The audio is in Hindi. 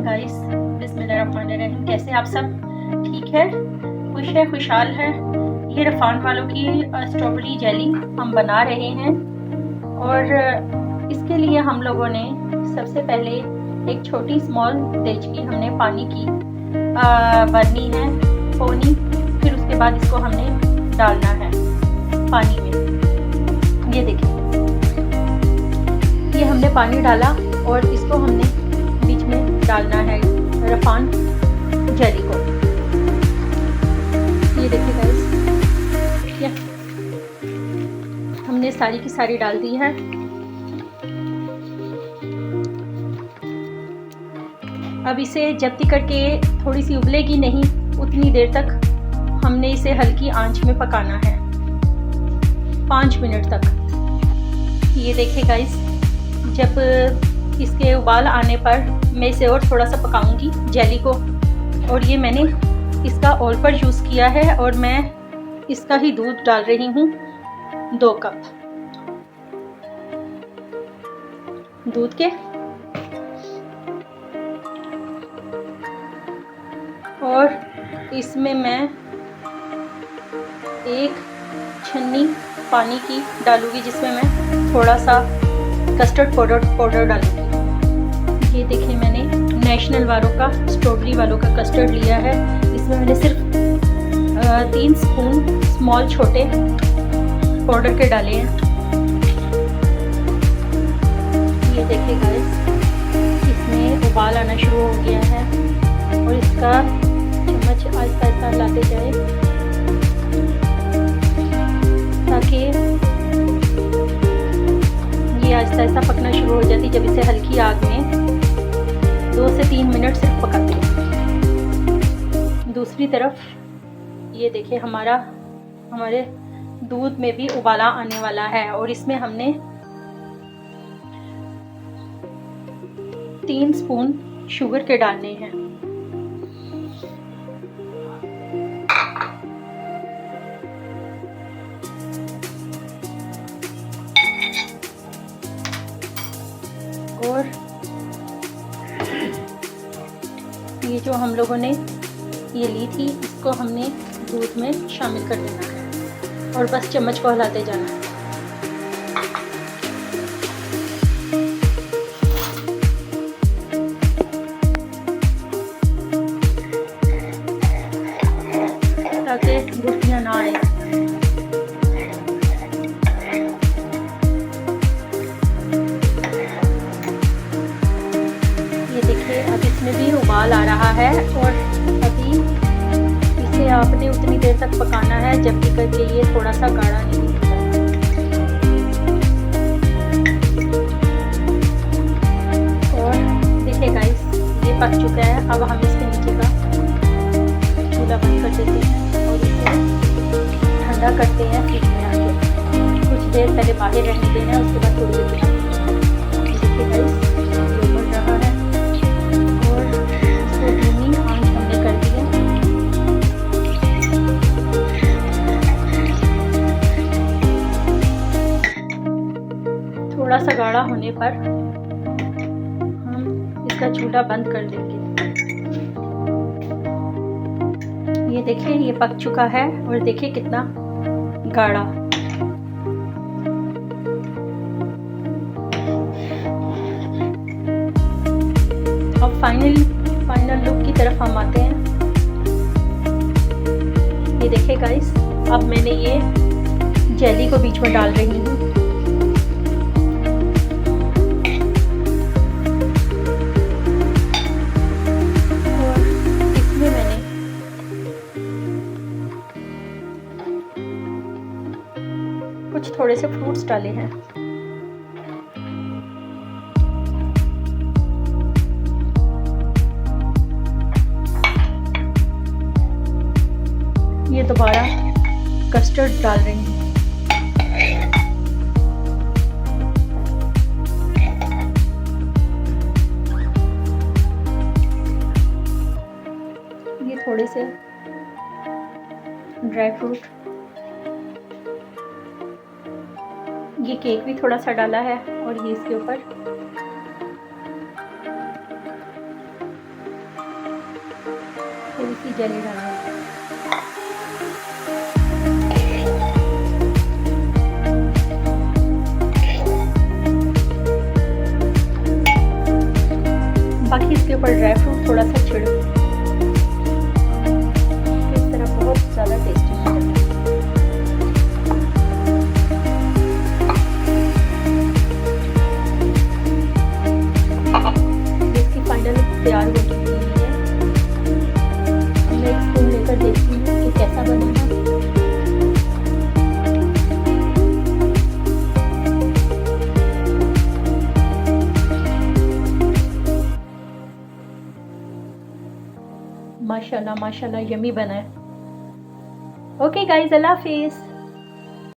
Morning guys. बिस्मिल्लाहिर्रहमानिर्रहीम। कैसे आप सब? ठीक है, खुश है, खुशहाल है। ये रफ़ान वालों की स्ट्रॉबेरी जेली हम बना रहे हैं और इसके लिए हम लोगों ने सबसे पहले एक छोटी स्मॉल देचकी हमने पानी की भरनी है पोनी। फिर उसके बाद इसको हमने डालना है पानी में। ये देखिए, ये हमने पानी डाला और इसको हमने बीच में डालना है रफ़ान जेली को। ये देखिए गाइस, ये हमने सारी की सारी डाल दी है। अब इसे जब तक करके थोड़ी सी उबलेगी नहीं उतनी देर तक हमने इसे हल्की आंच में पकाना है 5 मिनट तक। ये देखिए गाइस, जब इसके उबाल आने पर मैं इसे और थोड़ा सा पकाऊंगी जेली को। और ये मैंने इसका ऑल पर यूज़ किया है और मैं इसका ही दूध डाल रही हूँ 2 कप दूध के। और इसमें मैं 1 छन्नी पानी की डालूंगी जिसमें मैं थोड़ा सा कस्टर्ड पाउडर डालूंगी। ये देखिए, मैंने नेशनल वालों का स्ट्रॉबेरी वालों का कस्टर्ड लिया है। इसमें मैंने सिर्फ 3 स्पून स्मॉल छोटे पाउडर के डाले हैं। ये देखिए गाइस, इसमें उबाल आना शुरू हो गया है और इसका चम्मच आहिस्ता आहिस्ता लाते जाए ताकि ये आहिस्ता आहिस्ता पकना शुरू हो जाती। जब इसे हल्की आग में 2 से 3 मिनट सिर्फ पकाते हैं। दूसरी तरफ ये देखिए, हमारे दूध में भी उबाला आने वाला है और इसमें हमने 3 स्पून शुगर के डालने हैं। और ये जो हम लोगों ने ये ली थी इसको हमने दूध में शामिल कर देना है और बस चम्मच को हिलाते जाना है। ताकि गुठलियाँ ना आए। ये देखिए, अब इसमें भी उबाल आ रहा है और अभी इसे आपने उतनी देर तक पकाना है जब तक करके ये थोड़ा सा गाढ़ा नहीं होता। और देखिए गाइस, ये पक चुका है। अब हम इसके नीचे का चूल्हा बंद कर देते हैं और इसे ठंडा करते हैं फ्रिज में आके। कुछ देर पहले बाहर रहने देना है, उसके बाद थोड़ी देर। देखिए गाइस, ये बन रहा है और इसको धीमी आंच हमने कर दी है। थोड़ा सा गाढ़ा होने पर हम इसका चूल्हा बंद कर देंगे। ये देखिए, ये पक चुका है और देखिए कितना गाढ़ा। अब फाइनल लुक की तरफ हम आते हैं। ये देखिए गाइस, अब मैंने ये जेली को बीच में डाल रही हूँ। और इसमें मैंने कुछ थोड़े से फ्रूट्स डाले हैं। ये दोबारा कस्टर्ड डाल रही हूँ। ये थोड़े से ड्राई फ्रूट, ये केक भी थोड़ा सा डाला है और ये इसके ऊपर सी जलेगा नहीं। बाकी इसके ऊपर ड्राई फ्रूट थोड़ा सा छिड़क, इस तरह बहुत ज़्यादा टेस्टी हो जाता है। इसकी फाइनल तैयार हो चुकी है। मैं एक स्पून लेकर देखती हूँ कि कैसा बनेगा। माशाल्लाह माशाल्लाह यम्मी बना है। ओके गाइस, अल्लाह हाफिज़।